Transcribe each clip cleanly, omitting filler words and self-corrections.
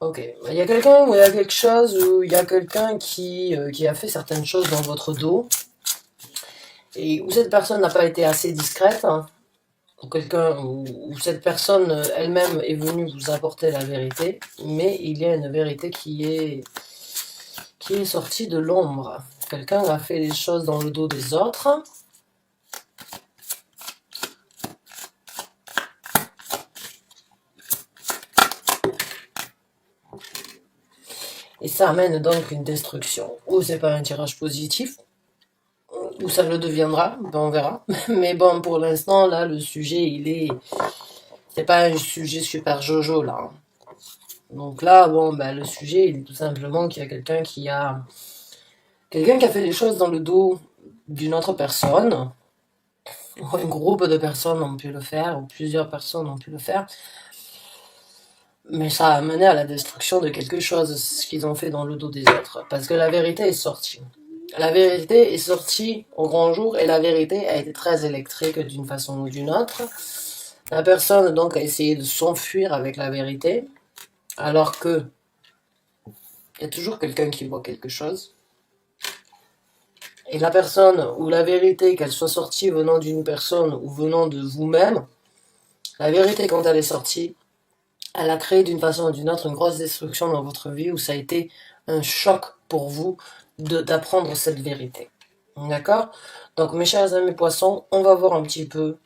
Ok. Il y a quelqu'un ou il y a quelque chose ou il y a quelqu'un qui a fait certaines choses dans votre dos et où cette personne n'a pas été assez discrète, hein, ou quelqu'un où cette personne elle-même est venue vous apporter la vérité, mais il y a une vérité qui est sortie de l'ombre. Quelqu'un a fait les choses dans le dos des autres. Et ça amène donc une destruction. Ou c'est pas un tirage positif, ou ça le deviendra, ben on verra. Mais bon, pour l'instant, là, le sujet, c'est pas un sujet super jojo, là. Donc là, bon, ben, le sujet, il est tout simplement qu'il y a quelqu'un qui a fait les choses dans le dos d'une autre personne, ou un groupe de personnes ont pu le faire, ou plusieurs personnes ont pu le faire, mais ça a amené à la destruction de quelque chose, ce qu'ils ont fait dans le dos des autres, parce que la vérité est sortie. La vérité est sortie au grand jour, et la vérité a été très électrique d'une façon ou d'une autre. La personne donc a essayé de s'enfuir avec la vérité, alors que il y a toujours quelqu'un qui voit quelque chose. Et la personne ou la vérité, qu'elle soit sortie venant d'une personne ou venant de vous-même, la vérité quand elle est sortie, elle a créé d'une façon ou d'une autre une grosse destruction dans votre vie où ça a été un choc pour vous d'apprendre cette vérité. D'accord? Donc mes chers amis poissons, on va voir un petit peu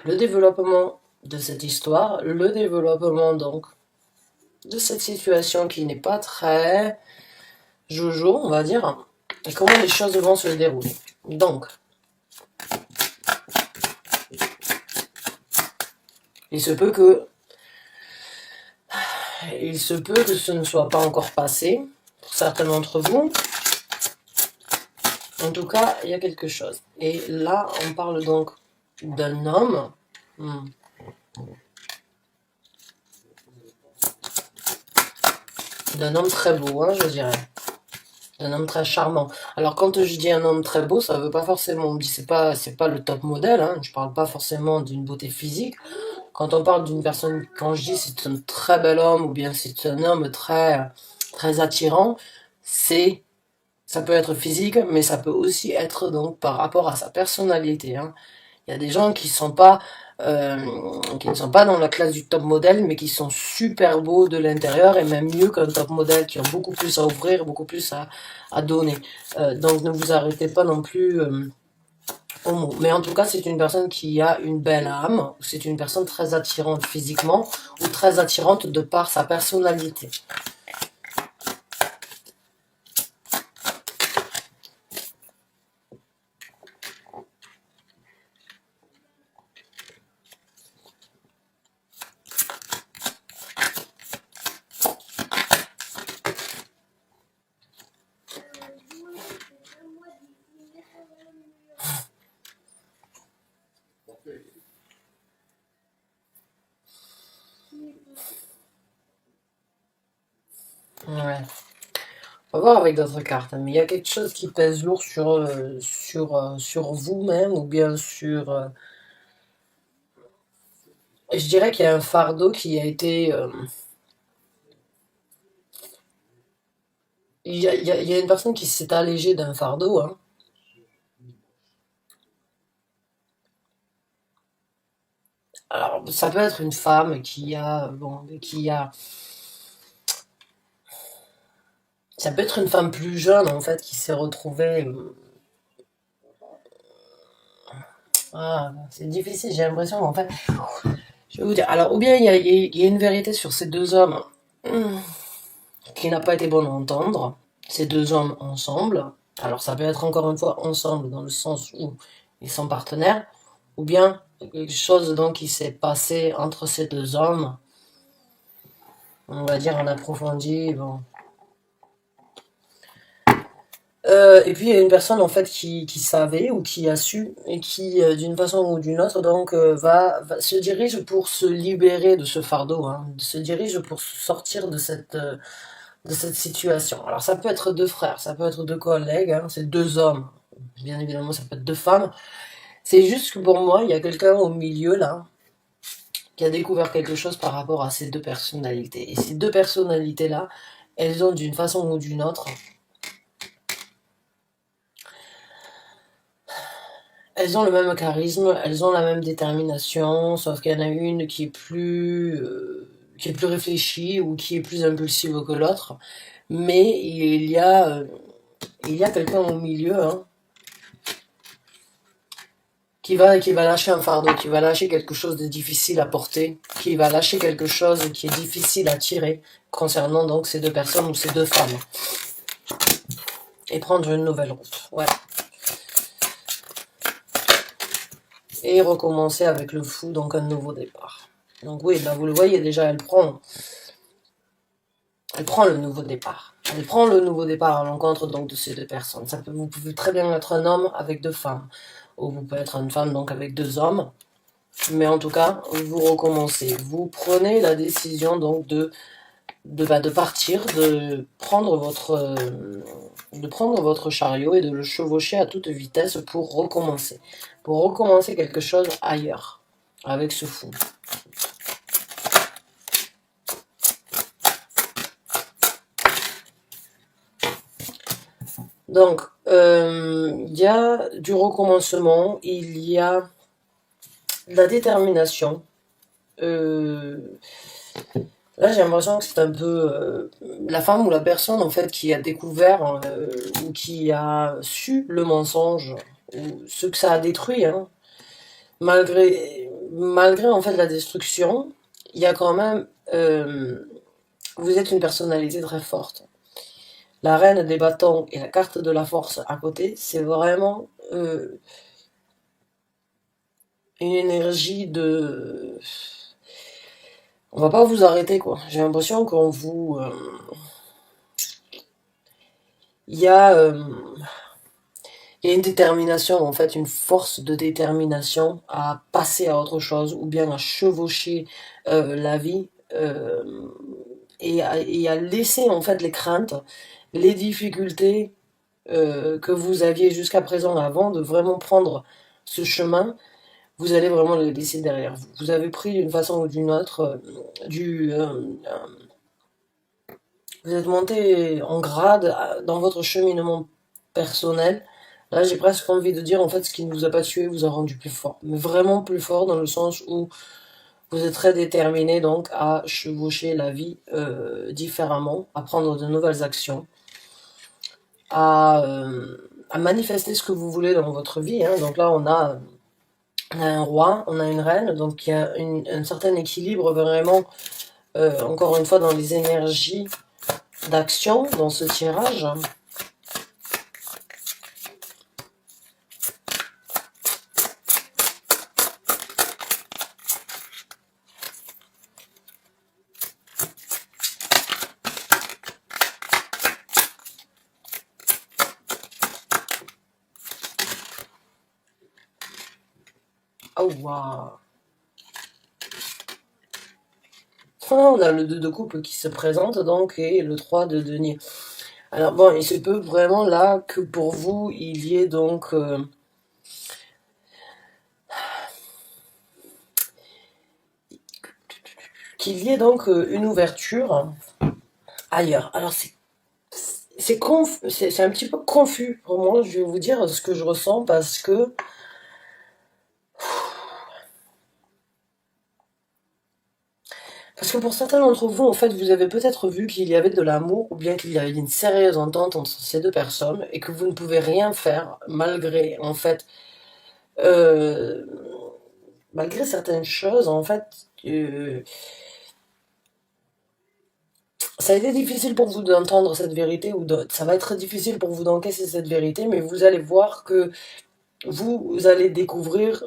le développement de cette histoire, le développement donc de cette situation qui n'est pas très jojo, on va dire, et comment les choses vont se dérouler. Donc, il se peut que ce ne soit pas encore passé pour certains d'entre vous. En tout cas, il y a quelque chose. Et là, on parle donc d'un homme. D'un homme très beau, hein, je dirais. D'un homme très charmant. Alors, quand je dis un homme très beau, ça veut pas forcément, c'est pas le top modèle, hein. Je parle pas forcément d'une beauté physique. Quand on parle d'une personne, quand je dis c'est un très bel homme, ou bien c'est un homme très attirant, ça peut être physique, mais ça peut aussi être donc par rapport à sa personnalité, hein. Il y a des gens euh, qui ne sont pas dans la classe du top modèle, mais qui sont super beaux de l'intérieur, et même mieux qu'un top modèle, qui ont beaucoup plus à offrir, beaucoup plus à donner. Donc ne vous arrêtez pas non plus au mot. Mais en tout cas, c'est une personne qui a une belle âme, c'est une personne très attirante physiquement, ou très attirante de par sa personnalité. Ouais. On va voir avec d'autres cartes, mais il y a quelque chose qui pèse lourd sur vous-même, ou bien je dirais qu'il y a un fardeau qui a été... il y a une personne qui s'est allégée d'un fardeau, hein. Alors, ça peut être une femme ça peut être une femme plus jeune, en fait, qui s'est retrouvée... c'est difficile, j'ai l'impression qu'en fait... Je vais vous dire, alors, ou bien il y a une vérité sur ces deux hommes qui n'a pas été bonne à entendre, ces deux hommes ensemble. Alors, ça peut être encore une fois ensemble, dans le sens où ils sont partenaires, ou bien quelque chose donc qui s'est passé entre ces deux hommes, on va dire en approfondi, bon. Et puis il y a une personne en fait qui savait ou qui a su et qui d'une façon ou d'une autre donc se dirige pour se libérer de ce fardeau, hein, se dirige pour sortir de cette situation. Alors ça peut être deux frères, ça peut être deux collègues, hein, c'est deux hommes, bien évidemment ça peut être deux femmes. C'est juste que pour moi il y a quelqu'un au milieu là qui a découvert quelque chose par rapport à ces deux personnalités. Et ces deux personnalités-là, elles ont d'une façon ou d'une autre, elles ont le même charisme, elles ont la même détermination, sauf qu'il y en a une qui est plus réfléchie ou qui est plus impulsive que l'autre. Mais il y a quelqu'un au milieu, hein, qui va lâcher un fardeau, qui va lâcher quelque chose de difficile à porter, qui va lâcher quelque chose qui est difficile à tirer concernant donc ces deux personnes ou ces deux femmes. Et prendre une nouvelle route. Ouais. Et recommencer avec le fou, donc un nouveau départ. Donc oui, là vous le voyez déjà, elle prend le nouveau départ. Elle prend le nouveau départ à l'encontre donc de ces deux personnes. Vous pouvez très bien être un homme avec deux femmes, ou vous pouvez être une femme donc avec deux hommes. Mais en tout cas, vous recommencez. Vous prenez la décision donc de partir, de prendre votre chariot et de le chevaucher à toute vitesse pour recommencer. Pour recommencer quelque chose ailleurs, avec ce fou. Donc, il y a du recommencement, il y a de la détermination. Là, j'ai l'impression que c'est un peu la femme ou la personne en fait qui a découvert ou qui a su le mensonge, ou ce que ça a détruit. Hein. Malgré en fait la destruction, il y a quand même. Vous êtes une personnalité très forte. La reine des bâtons et la carte de la force à côté, c'est vraiment une énergie de. On va pas vous arrêter quoi. J'ai l'impression qu'on vous. Il y a. Il y a une détermination, en fait, une force de détermination à passer à autre chose ou bien à chevaucher la vie et à laisser en fait les craintes, les difficultés que vous aviez jusqu'à présent avant de vraiment prendre ce chemin, vous allez vraiment les laisser derrière vous. Vous avez pris d'une façon ou d'une autre vous êtes monté en grade dans votre cheminement personnel. Là, j'ai presque envie de dire, en fait, ce qui ne vous a pas tué vous a rendu plus fort. Mais vraiment plus fort dans le sens où vous êtes très déterminé, donc, à chevaucher la vie différemment, à prendre de nouvelles actions, à manifester ce que vous voulez dans votre vie. Hein. Donc là, on a un roi, on a une reine, donc il y a un certain équilibre vraiment, encore une fois, dans les énergies d'action dans ce tirage. Oh waouh! On a le 2 de coupe qui se présente donc et le 3 de denier. Alors bon, il se peut vraiment là que pour vous, il y ait donc une ouverture ailleurs. Alors c'est un petit peu confus pour moi, je vais vous dire ce que je ressens parce que pour certains d'entre vous, en fait, vous avez peut-être vu qu'il y avait de l'amour ou bien qu'il y avait une sérieuse entente entre ces deux personnes et que vous ne pouvez rien faire malgré, en fait, euh, malgré certaines choses, en fait, ça a été difficile pour vous d'entendre cette vérité ça va être difficile pour vous d'encaisser cette vérité, mais vous allez voir que vous allez découvrir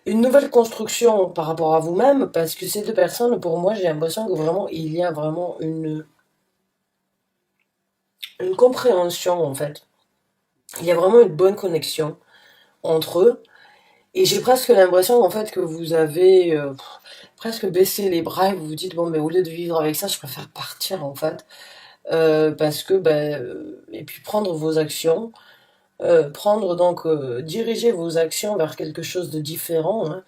une nouvelle construction par rapport à vous-même, parce que ces deux personnes, pour moi, j'ai l'impression que vraiment il y a vraiment une compréhension en fait. Il y a vraiment une bonne connexion entre eux. Et j'ai presque l'impression en fait que vous avez presque baissé les bras et vous vous dites bon mais au lieu de vivre avec ça, je préfère partir en fait. Parce que et puis prendre vos actions, diriger vos actions vers quelque chose de différent, hein,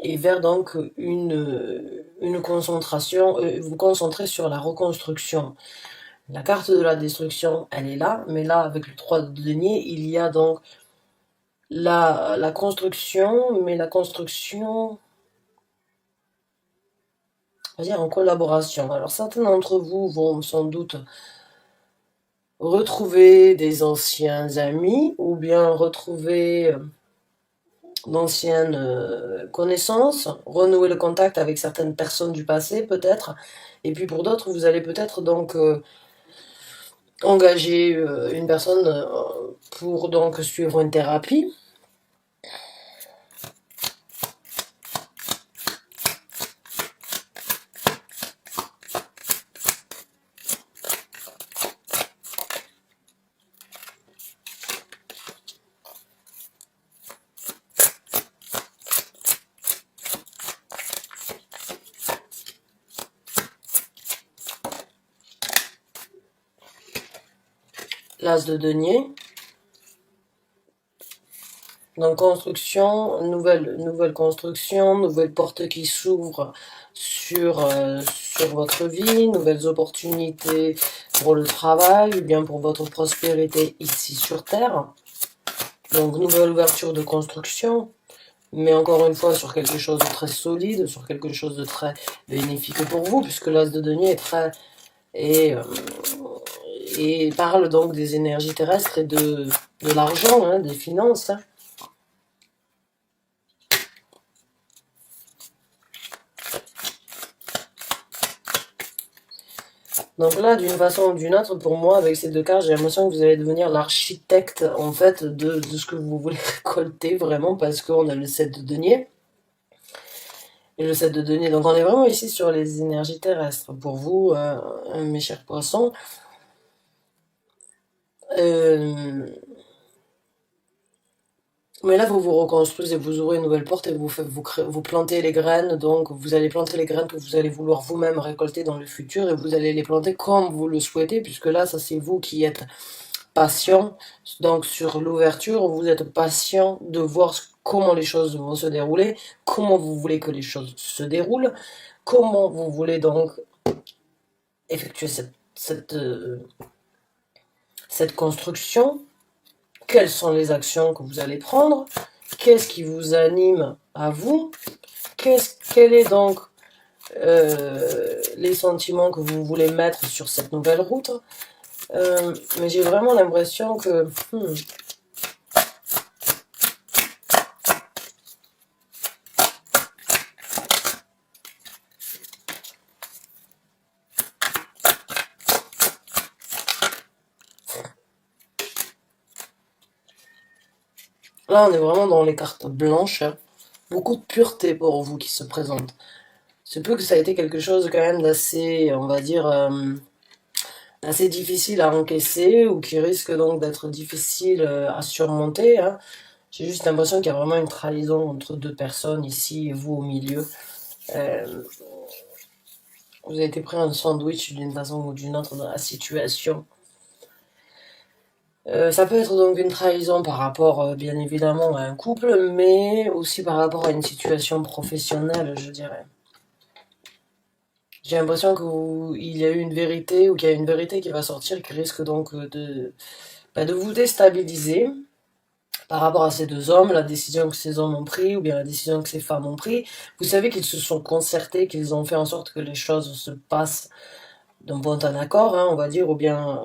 et vers donc une concentration, vous concentrez sur la reconstruction. La carte de la destruction, elle est là, mais là, avec le 3 de denier, il y a donc la construction, mais la construction, on va dire en collaboration. Alors certains d'entre vous vont sans doute retrouver des anciens amis, ou bien retrouver d'anciennes connaissances, renouer le contact avec certaines personnes du passé peut-être, et puis pour d'autres, vous allez peut-être donc engager une personne pour donc suivre une thérapie. L'as de denier. Donc construction, nouvelle construction, nouvelle porte qui s'ouvre sur votre vie, nouvelles opportunités pour le travail ou bien pour votre prospérité ici sur Terre. Donc nouvelle ouverture de construction, mais encore une fois sur quelque chose de très solide, sur quelque chose de très bénéfique pour vous, puisque l'as de denier est très et, euh, et parle donc des énergies terrestres et de l'argent, hein, des finances. Hein. Donc là, d'une façon ou d'une autre, pour moi, avec ces deux cartes, j'ai l'impression que vous allez devenir l'architecte, en fait, de ce que vous voulez récolter, vraiment, parce qu'on a le 7 de denier. Et le 7 de denier, donc on est vraiment ici sur les énergies terrestres. Pour vous, mes chers poissons, euh, mais là, vous vous reconstruisez, vous ouvrez une nouvelle porte et vous plantez les graines. Donc, vous allez planter les graines que vous allez vouloir vous-même récolter dans le futur et vous allez les planter comme vous le souhaitez, puisque là, ça c'est vous qui êtes patient. Donc, sur l'ouverture, vous êtes patient de voir comment les choses vont se dérouler, comment vous voulez que les choses se déroulent, comment vous voulez donc effectuer cette construction. Quelles sont les actions que vous allez prendre? Qu'est-ce qui vous anime à vous? Quel est donc les sentiments que vous voulez mettre sur cette nouvelle route? Mais j'ai vraiment l'impression que là, on est vraiment dans les cartes blanches. Hein. Beaucoup de pureté pour vous qui se présente. C'est peu que ça a été quelque chose quand même d'assez, on va dire, assez difficile à encaisser ou qui risque donc d'être difficile à surmonter. Hein. J'ai juste l'impression qu'il y a vraiment une trahison entre deux personnes ici et vous au milieu. Euh, vous avez été pris un sandwich d'une façon ou d'une autre dans la situation. Ça peut être donc une trahison par rapport, bien évidemment, à un couple, mais aussi par rapport à une situation professionnelle, je dirais. J'ai l'impression qu'il y a eu une vérité, ou qu'il y a une vérité qui va sortir, qui risque donc de vous déstabiliser par rapport à ces deux hommes, la décision que ces hommes ont prise, ou bien la décision que ces femmes ont prise. Vous savez qu'ils se sont concertés, qu'ils ont fait en sorte que les choses se passent d'un bon accord, hein, on va dire, ou bien,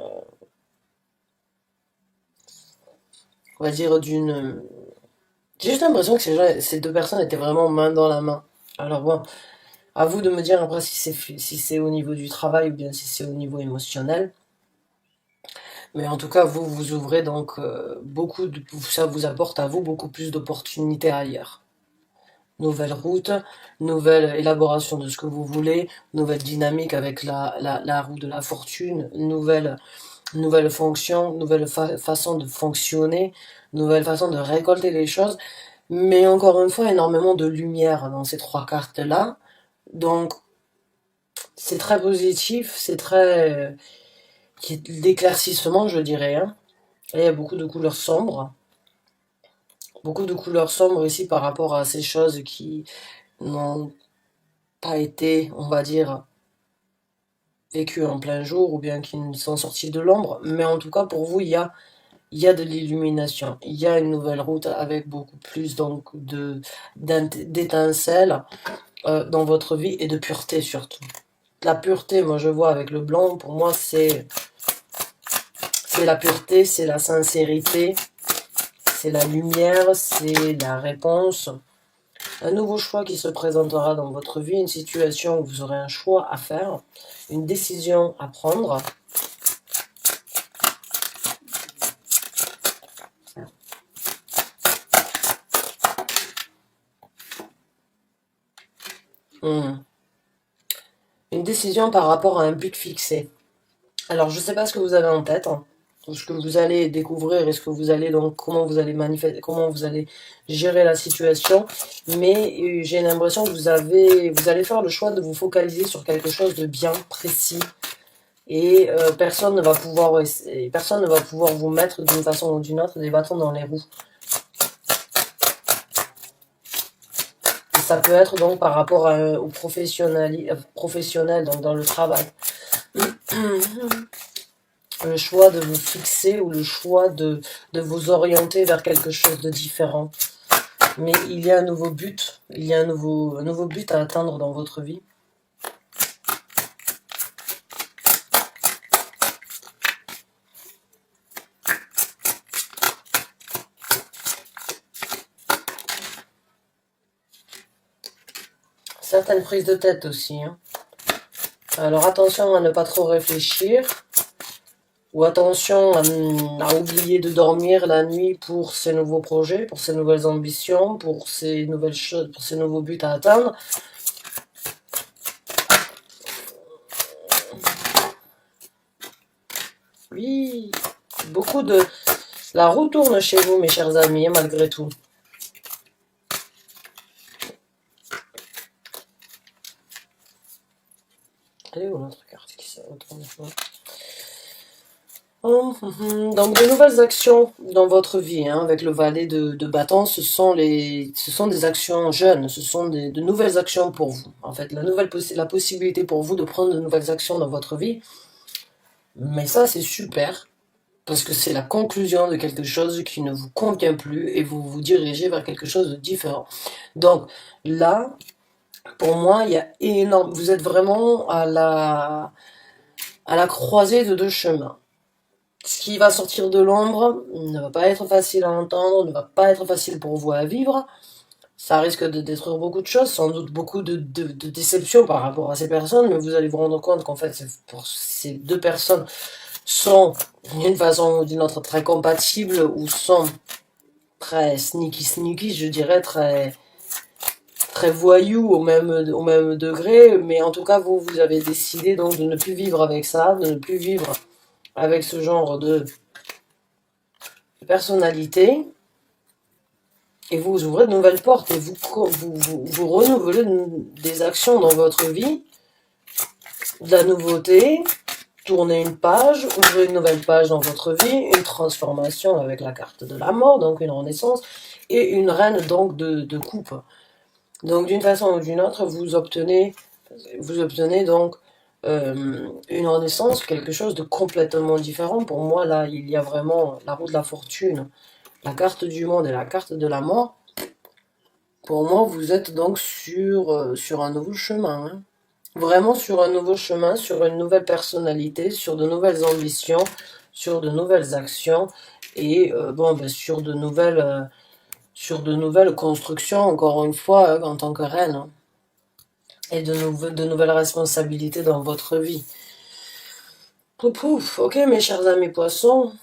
on va dire d'une... J'ai juste l'impression que ces deux personnes étaient vraiment main dans la main. Alors bon, à vous de me dire après si c'est au niveau du travail ou bien si c'est au niveau émotionnel. Mais en tout cas, vous vous ouvrez donc ça vous apporte à vous beaucoup plus d'opportunités ailleurs. Nouvelle route, nouvelle élaboration de ce que vous voulez, nouvelle dynamique avec la roue de la fortune, nouvelle fonction, façon de fonctionner, nouvelle façon de récolter les choses. Mais encore une fois, énormément de lumière dans ces trois cartes-là. Donc, c'est très positif, c'est très... d'éclaircissement, je dirais. Hein. Et il y a beaucoup de couleurs sombres. Beaucoup de couleurs sombres ici par rapport à ces choses n'ont pas été, on va dire, vécus en plein jour ou bien qui sont sortis de l'ombre. Mais en tout cas, pour vous, il y a de l'illumination. Il y a une nouvelle route avec beaucoup plus donc d'étincelles dans votre vie et de pureté surtout. La pureté, moi je vois avec le blanc, pour moi c'est la pureté, c'est la sincérité, c'est la lumière, c'est la réponse. Un nouveau choix qui se présentera dans votre vie, une situation où vous aurez un choix à faire, une décision à prendre. Une décision par rapport à un but fixé. Alors, je ne sais pas ce que vous avez en tête, hein, ce que vous allez découvrir et ce que vous allez donc comment vous allez manifester, comment vous allez gérer la situation, mais j'ai l'impression que vous allez faire le choix de vous focaliser sur quelque chose de bien précis et personne ne va pouvoir vous mettre d'une façon ou d'une autre des bâtons dans les roues. Et ça peut être donc par rapport au professionnel donc dans le travail. Le choix de vous fixer ou le choix de vous orienter vers quelque chose de différent. Mais il y a un nouveau but, il y a un nouveau but à atteindre dans votre vie. Certaines prises de tête aussi. Hein. Alors attention à ne pas trop réfléchir. Ou attention à oublier de dormir la nuit pour ces nouveaux projets, pour ces nouvelles ambitions, pour ces nouvelles choses, pour ces nouveaux buts à atteindre. Oui, beaucoup de... La roue tourne chez vous, mes chers amis, malgré tout. Elle est où notre carte qui s'est retournée? Donc de nouvelles actions dans votre vie, hein, avec le valet de bâton, ce sont des actions jeunes, ce sont de nouvelles actions pour vous. En fait, la possibilité pour vous de prendre de nouvelles actions dans votre vie. Mais ça, c'est super, parce que c'est la conclusion de quelque chose qui ne vous convient plus et vous vous dirigez vers quelque chose de différent. Donc là, pour moi, il y a énorme. Vous êtes vraiment à la croisée de deux chemins. Ce qui va sortir de l'ombre ne va pas être facile à entendre, ne va pas être facile pour vous à vivre. Ça risque de détruire beaucoup de choses, sans doute beaucoup de déceptions par rapport à ces personnes, mais vous allez vous rendre compte qu'en fait, pour ces deux personnes sont d'une façon ou d'une autre très compatibles ou sont très sneaky, je dirais, très voyous au même degré, mais en tout cas, vous avez décidé donc de ne plus vivre avec ça, de ne plus vivre avec ce genre de personnalité, et vous ouvrez de nouvelles portes, et vous renouvelez des actions dans votre vie, de la nouveauté, tournez une page, ouvrez une nouvelle page dans votre vie, une transformation avec la carte de la mort, donc une renaissance, et une reine donc de coupe. Donc d'une façon ou d'une autre, vous obtenez donc une renaissance, quelque chose de complètement différent. Pour moi, là, il y a vraiment la roue de la fortune, la carte du monde et la carte de la mort. Pour moi, vous êtes donc sur un nouveau chemin. Hein. Vraiment sur un nouveau chemin, sur une nouvelle personnalité, sur de nouvelles ambitions, sur de nouvelles actions et sur de nouvelles constructions, encore une fois, en tant que reine. Hein. Et de nouvelles responsabilités dans votre vie. Pouf, ok mes chers amis poissons,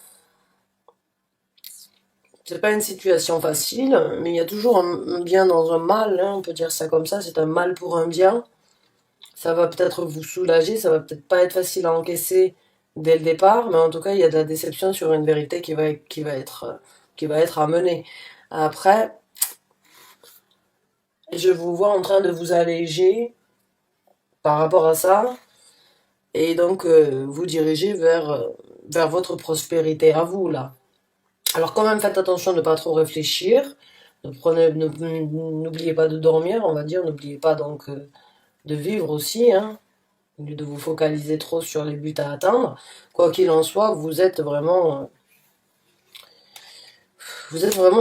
c'est pas une situation facile, mais il y a toujours un bien dans un mal, hein, on peut dire ça comme ça, c'est un mal pour un bien. Ça va peut-être vous soulager, ça va peut-être pas être facile à encaisser dès le départ, mais en tout cas il y a de la déception sur une vérité qui va être amenée. Après, je vous vois en train de vous alléger par rapport à ça, et donc vous diriger vers votre prospérité à vous là. Alors quand même faites attention de ne pas trop réfléchir, N'oubliez pas de dormir, on va dire. N'oubliez pas donc de vivre aussi, hein, au lieu de vous focaliser trop sur les buts à atteindre. Quoi qu'il en soit, vous êtes vraiment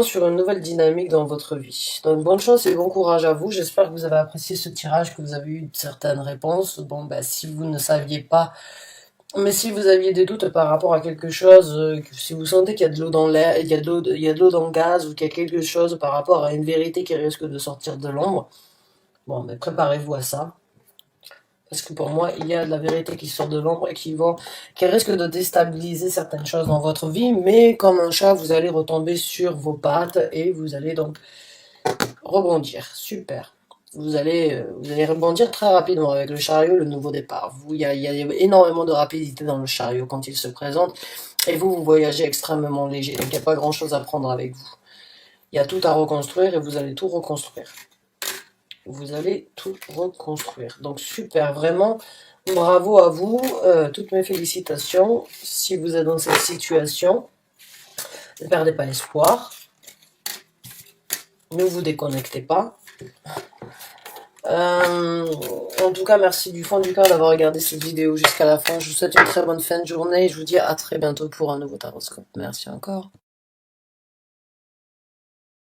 sur une nouvelle dynamique dans votre vie. Donc bonne chance et bon courage à vous. J'espère que vous avez apprécié ce tirage, que vous avez eu certaines réponses. Bon, ben, si vous ne saviez pas, mais si vous aviez des doutes par rapport à quelque chose, si vous sentez qu'il y a de l'eau dans l'air, il y a de l'eau dans le gaz, ou qu'il y a quelque chose par rapport à une vérité qui risque de sortir de l'ombre, bon, ben, préparez-vous à ça. Parce que pour moi, il y a de la vérité qui sort de l'ombre et qui risque de déstabiliser certaines choses dans votre vie, mais comme un chat, vous allez retomber sur vos pattes et vous allez donc rebondir. Super. Vous allez rebondir très rapidement avec le chariot, le nouveau départ. Il y a énormément de rapidité dans le chariot quand il se présente, et vous voyagez extrêmement léger, donc il n'y a pas grand chose à prendre avec vous. Il y a tout à reconstruire et vous allez tout reconstruire. Vous allez tout reconstruire. Donc super, vraiment, bravo à vous, toutes mes félicitations. Si vous êtes dans cette situation, ne perdez pas espoir, ne vous déconnectez pas. En tout cas, merci du fond du cœur d'avoir regardé cette vidéo jusqu'à la fin. Je vous souhaite une très bonne fin de journée et je vous dis à très bientôt pour un nouveau taroscope. Merci encore.